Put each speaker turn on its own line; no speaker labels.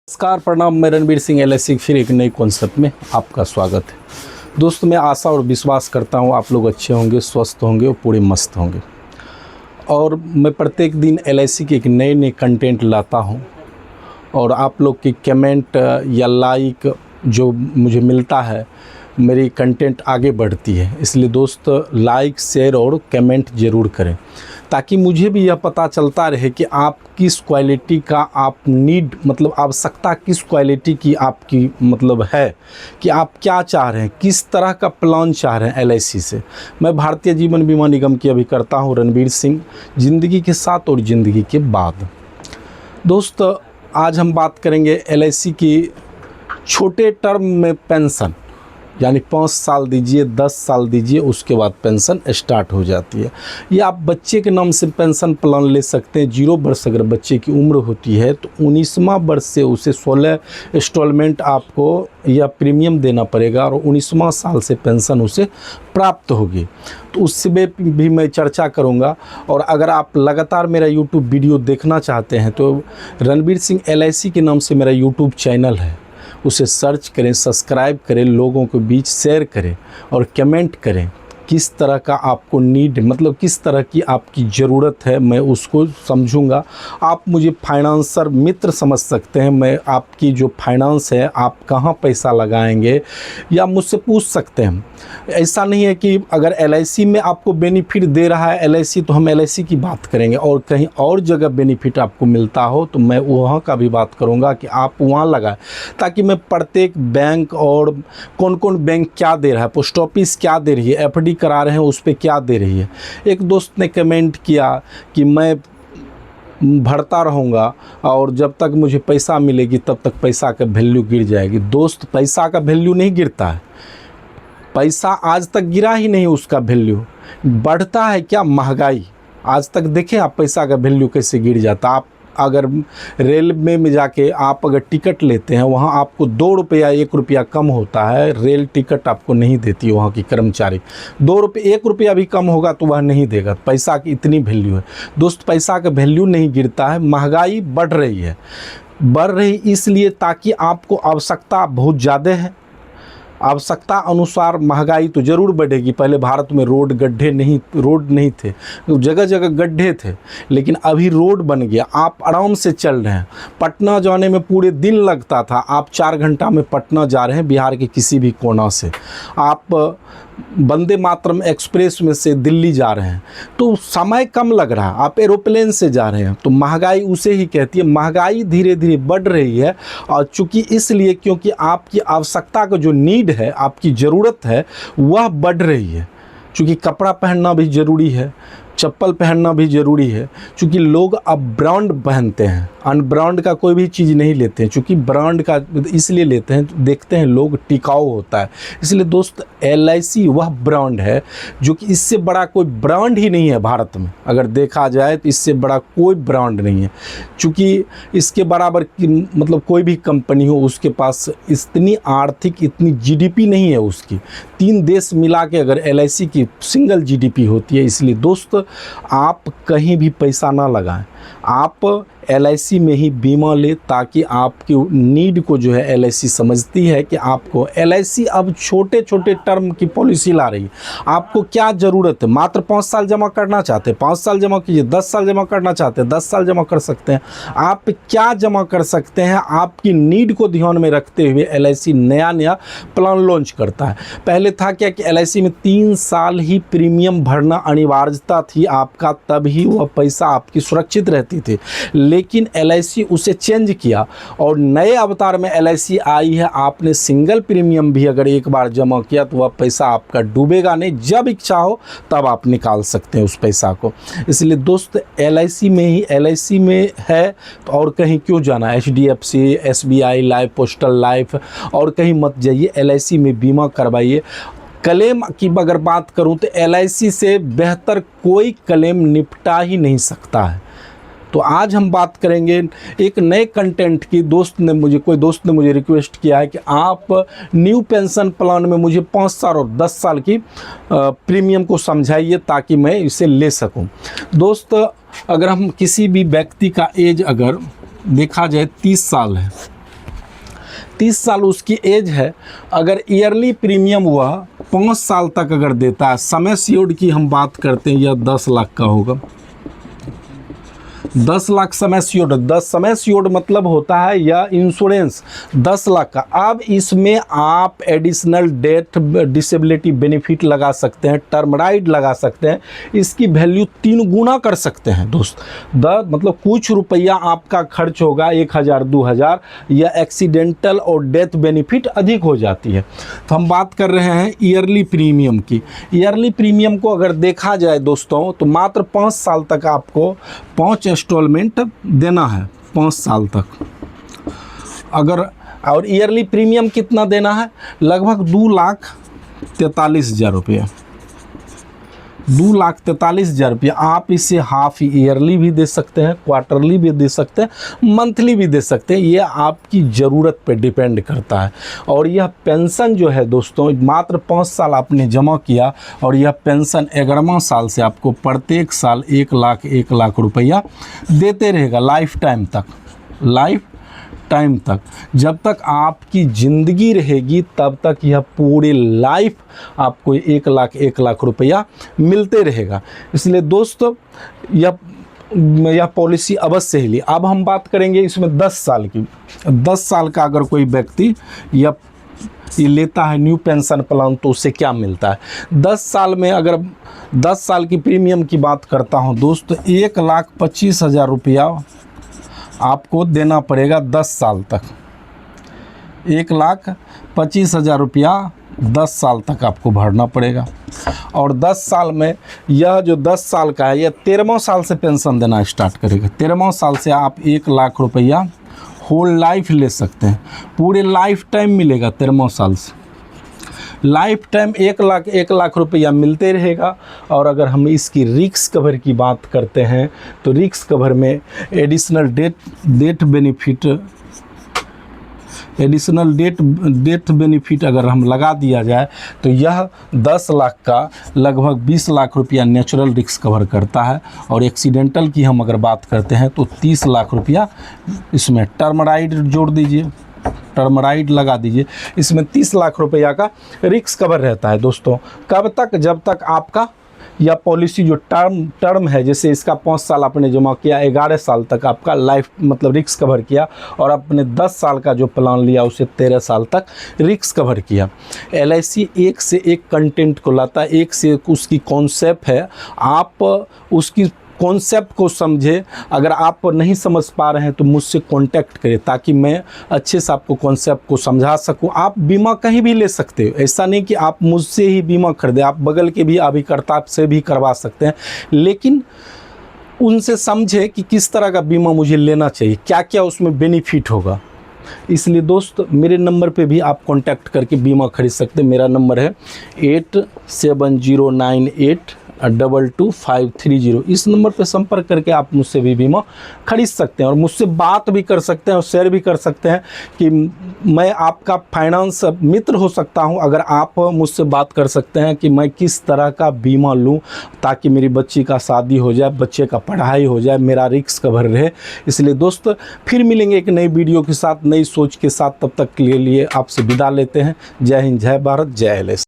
नमस्कार, प्रणाम। मैं रणबीर सिंह LIC फिर एक नई कॉन्सेप्ट में आपका स्वागत है। दोस्तों, मैं आशा और विश्वास करता हूँ आप लोग अच्छे होंगे, स्वस्थ होंगे और पूरे मस्त होंगे। और मैं प्रत्येक दिन LIC के एक नए कंटेंट लाता हूँ और आप लोग की कमेंट या लाइक जो मुझे मिलता है, मेरी कंटेंट आगे बढ़ती है। इसलिए दोस्त लाइक, शेयर और कमेंट ज़रूर करें ताकि मुझे भी यह पता चलता रहे कि आप किस क्वालिटी का आप नीड मतलब आवश्यकता किस क्वालिटी की आपकी मतलब है कि आप क्या चाह रहे हैं, किस तरह का प्लान चाह रहे हैं LIC से। मैं भारतीय जीवन बीमा निगम की अभी करता हूं रणबीर सिंह, ज़िंदगी के साथ और ज़िंदगी के बाद। दोस्त, आज हम बात करेंगे LIC की छोटे टर्म में पेंशन, यानी 5 साल दीजिए, 10 साल दीजिए, उसके बाद पेंशन स्टार्ट हो जाती है। ये आप बच्चे के नाम से पेंशन प्लान ले सकते हैं। 0 वर्ष अगर बच्चे की उम्र होती है तो 19वां वर्ष से उसे 16 इंस्टॉलमेंट आपको या प्रीमियम देना पड़ेगा और 19वां साल से पेंशन उसे प्राप्त होगी। तो उससे भी मैं चर्चा करूंगा। और अगर आप लगातार मेरा YouTube वीडियो देखना चाहते हैं तो रणबीर सिंह LIC के नाम से मेरा YouTube चैनल है, उसे सर्च करें, सब्सक्राइब करें, लोगों के बीच शेयर करें और कमेंट करें। किस तरह का आपको नीड मतलब किस तरह की आपकी ज़रूरत है, मैं उसको समझूंगा। आप मुझे फाइनेंसर मित्र समझ सकते हैं। मैं आपकी जो फाइनेंस है, आप कहाँ पैसा लगाएंगे या मुझसे पूछ सकते हैं। ऐसा नहीं है कि अगर LIC में आपको बेनिफिट दे रहा है LIC तो हम LIC की बात करेंगे, और कहीं और जगह बेनिफिट आपको मिलता हो तो मैं वहाँ का भी बात करूँगा कि आप वहाँ लगाएं, ताकि मैं प्रत्येक बैंक और कौन कौन बैंक क्या दे रहा है, पोस्ट ऑफिस क्या दे रही है, FD करा रहे हैं उस पर क्या दे रही है। एक दोस्त ने कमेंट किया कि मैं भरता रहूँगा और जब तक मुझे पैसा मिलेगी तब तक पैसा का वैल्यू गिर जाएगी। दोस्त, पैसा का वैल्यू नहीं गिरता है। पैसा आज तक गिरा ही नहीं, उसका वैल्यू बढ़ता है। क्या महंगाई आज तक देखें आप, पैसा का वैल्यू कैसे गिर जाता। आप अगर रेलवे में जाके आप अगर टिकट लेते हैं, वहाँ आपको 2 रुपया 1 रुपया कम होता है। रेल टिकट आपको नहीं देती वहाँ की कर्मचारी। 2 रुपये 1 रुपया भी कम होगा तो वह नहीं देगा। पैसा की इतनी वैल्यू है दोस्त। पैसा का वैल्यू नहीं गिरता है। महंगाई बढ़ रही है, बढ़ रही इसलिए ताकि आपको आवश्यकता बहुत ज़्यादा है। आवश्यकता अनुसार महंगाई तो ज़रूर बढ़ेगी। पहले भारत में रोड नहीं थे, जगह जगह गड्ढे थे, लेकिन अभी रोड बन गया, आप आराम से चल रहे हैं। पटना जाने में पूरे दिन लगता था, आप 4 घंटा में पटना जा रहे हैं बिहार के किसी भी कोना से। आप वंदे मातरम एक्सप्रेस में से दिल्ली जा रहे हैं तो समय कम लग रहा है। आप एरोप्लेन से जा रहे हैं तो महंगाई उसे ही कहती है। महंगाई धीरे धीरे बढ़ रही है और चूँकि इसलिए क्योंकि आपकी आवश्यकता का जो नीड है, आपकी ज़रूरत है, वह बढ़ रही है। चूँकि कपड़ा पहनना भी ज़रूरी है, चप्पल पहनना भी ज़रूरी है। चूँकि लोग अब ब्रांड पहनते हैं, अनब्रांड का कोई भी चीज़ नहीं लेते हैं। चूँकि ब्रांड का इसलिए लेते हैं, देखते हैं लोग टिकाऊ होता है। इसलिए दोस्त, LIC वह ब्रांड है जो कि इससे बड़ा कोई ब्रांड ही नहीं है भारत में। अगर देखा जाए तो इससे बड़ा कोई ब्रांड नहीं है। चूँकि इसके बराबर की मतलब कोई भी कंपनी हो, उसके पास इतनी आर्थिक इतनी GDP नहीं है उसकी। 3 देश मिला के अगर LIC की सिंगल GDP होती है। इसलिए दोस्त, आप कहीं भी पैसा ना लगाएं, आप LIC में ही बीमा ले, ताकि आपकी नीड को जो है LIC समझती है कि आपको LIC अब छोटे छोटे टर्म की पॉलिसी ला रही है। आपको क्या ज़रूरत है? मात्र 5 साल जमा करना चाहते हैं, 5 साल जमा कीजिए। 10 साल जमा करना चाहते हैं, 10 साल जमा कर सकते हैं। आप क्या जमा कर सकते हैं, आपकी नीड को ध्यान में रखते हुए LIC नया प्लान लॉन्च करता है। पहले था क्या कि LIC में 3 साल ही प्रीमियम भरना अनिवार्यता थी आपका, तब ही वह पैसा आपकी सुरक्षित रहती थी। लेकिन LIC उसे चेंज किया और नए अवतार में LIC आई है। आपने सिंगल प्रीमियम भी अगर एक बार जमा किया तो वह पैसा आपका डूबेगा नहीं। जब इच्छा हो तब आप निकाल सकते हैं उस पैसा को। इसलिए दोस्त, LIC में ही LIC में है तो और कहीं क्यों जाना। HDFC, SBI life, postal life और कहीं मत जाइए, LIC में बीमा करवाइए। क्लेम की अगर बात करूं तो LIC से बेहतर कोई क्लेम निपटा ही नहीं सकता है। तो आज हम बात करेंगे एक नए कंटेंट की। कोई दोस्त ने मुझे रिक्वेस्ट किया है कि आप न्यू पेंशन प्लान में मुझे 5 साल और 10 साल की प्रीमियम को समझाइए ताकि मैं इसे ले सकूं। दोस्त, अगर हम किसी भी व्यक्ति का एज अगर देखा जाए 30 साल है 30 साल उसकी एज है, अगर ईयरली प्रीमियम वह 5 साल तक अगर देता है, समय श्योर्ड की हम बात करते हैं, यह 10 लाख का होगा। 10 लाख समय श्योर्ड, 10 समय श्योर्ड मतलब होता है यह इंश्योरेंस 10 लाख का। अब इसमें आप एडिशनल डेथ डिसेबिलिटी बेनिफिट लगा सकते हैं, टर्म राइड लगा सकते हैं, इसकी वैल्यू 3 गुना कर सकते हैं दोस्त। मतलब कुछ रुपया आपका खर्च होगा 1000 2000, या एक्सीडेंटल और डेथ बेनिफिट अधिक हो जाती है। तो हम बात कर रहे हैं ईयरली प्रीमियम की। ईयरली प्रीमियम को अगर देखा जाए दोस्तों, तो मात्र 5 साल तक आपको 5 इंस्टॉलमेंट देना है, 5 साल तक अगर। और ईयरली प्रीमियम कितना देना है? लगभग 2,43,000 रुपया, 2,43,000 रुपया। आप इसे हाफ ईयरली भी दे सकते हैं, क्वार्टरली भी दे सकते हैं, मंथली भी दे सकते हैं, ये आपकी ज़रूरत पे डिपेंड करता है। और यह पेंशन जो है दोस्तों, मात्र 5 साल आपने जमा किया और यह पेंशन 11वां साल से आपको प्रत्येक साल 1 लाख रुपया देते रहेगा, लाइफ टाइम तक, लाइफ टाइम तक। जब तक आपकी ज़िंदगी रहेगी तब तक यह पूरे लाइफ आपको 1 लाख रुपया मिलते रहेगा। इसलिए दोस्तों यह पॉलिसी अवश्य ही ली। अब हम बात करेंगे इसमें 10 साल की। 10 साल का अगर कोई व्यक्ति ये लेता है न्यू पेंशन प्लान, तो उससे क्या मिलता है? 10 साल में अगर 10 साल की प्रीमियम की बात करता हूँ दोस्तों, 1,25,000 रुपया आपको देना पड़ेगा 10 साल तक। 1,25,000 रुपया 10 साल तक आपको भरना पड़ेगा। और 10 साल में यह जो 10 साल का है, यह 13वां साल से पेंशन देना स्टार्ट करेगा। 13वां साल से आप 1 लाख रुपया होल लाइफ ले सकते हैं, पूरे लाइफ टाइम मिलेगा। 13वां साल से लाइफ टाइम 1 लाख रुपया मिलते रहेगा। और अगर हम इसकी रिस्क कवर की बात करते हैं, तो रिस्क कवर में एडिशनल डेथ बेनिफिट अगर हम लगा दिया जाए, तो यह 10 लाख का लगभग 20 लाख रुपया नेचुरल रिस्क कवर करता है। और एक्सीडेंटल की हम अगर बात करते हैं तो 30 लाख रुपया इसमें टर्म राइड जोड़ दीजिए, टर्म राइड लगा दीजिए, इसमें 30 लाख रुपया का रिस्क कवर रहता है दोस्तों। कब तक? जब तक आपका यह पॉलिसी जो टर्म है, जैसे इसका 5 साल आपने जमा किया, 11 साल तक आपका लाइफ मतलब रिस्क कवर किया, और आपने 10 साल का जो प्लान लिया उसे 13 साल तक रिस्क कवर किया। LIC एक से एक कंटेंट को लाता है, एक से एक उसकी कॉन्सेप्ट है। आप उसकी कॉन्सेप्ट को समझे। अगर आप नहीं समझ पा रहे हैं तो मुझसे कांटेक्ट करें, ताकि मैं अच्छे से आपको कॉन्सेप्ट को समझा सकूं। आप बीमा कहीं भी ले सकते हो, ऐसा नहीं कि आप मुझसे ही बीमा खरीदें, आप बगल के भी अभिकर्ता से भी करवा सकते हैं, लेकिन उनसे समझे कि किस तरह का बीमा मुझे लेना चाहिए, क्या क्या उसमें बेनिफिट होगा। इसलिए दोस्त मेरे नंबर पे भी आप कांटेक्ट करके बीमा खरीद सकते हैं। मेरा नंबर है 8709822530। इस नंबर पे संपर्क करके आप मुझसे भी बीमा खरीद सकते हैं, और मुझसे बात भी कर सकते हैं और शेयर भी कर सकते हैं कि मैं आपका फाइनेंस मित्र हो सकता हूं। अगर आप मुझसे बात कर सकते हैं कि मैं किस तरह का बीमा लूं ताकि मेरी बच्ची का शादी हो जाए, बच्चे का पढ़ाई हो जाए, मेरा रिस्क कवर रहे। इसलिए दोस्त फिर मिलेंगे एक नई वीडियो के साथ, नई सोच के साथ। तब तक के लिए आपसे विदा लेते हैं। जय हिंद, जय भारत, जय LIC।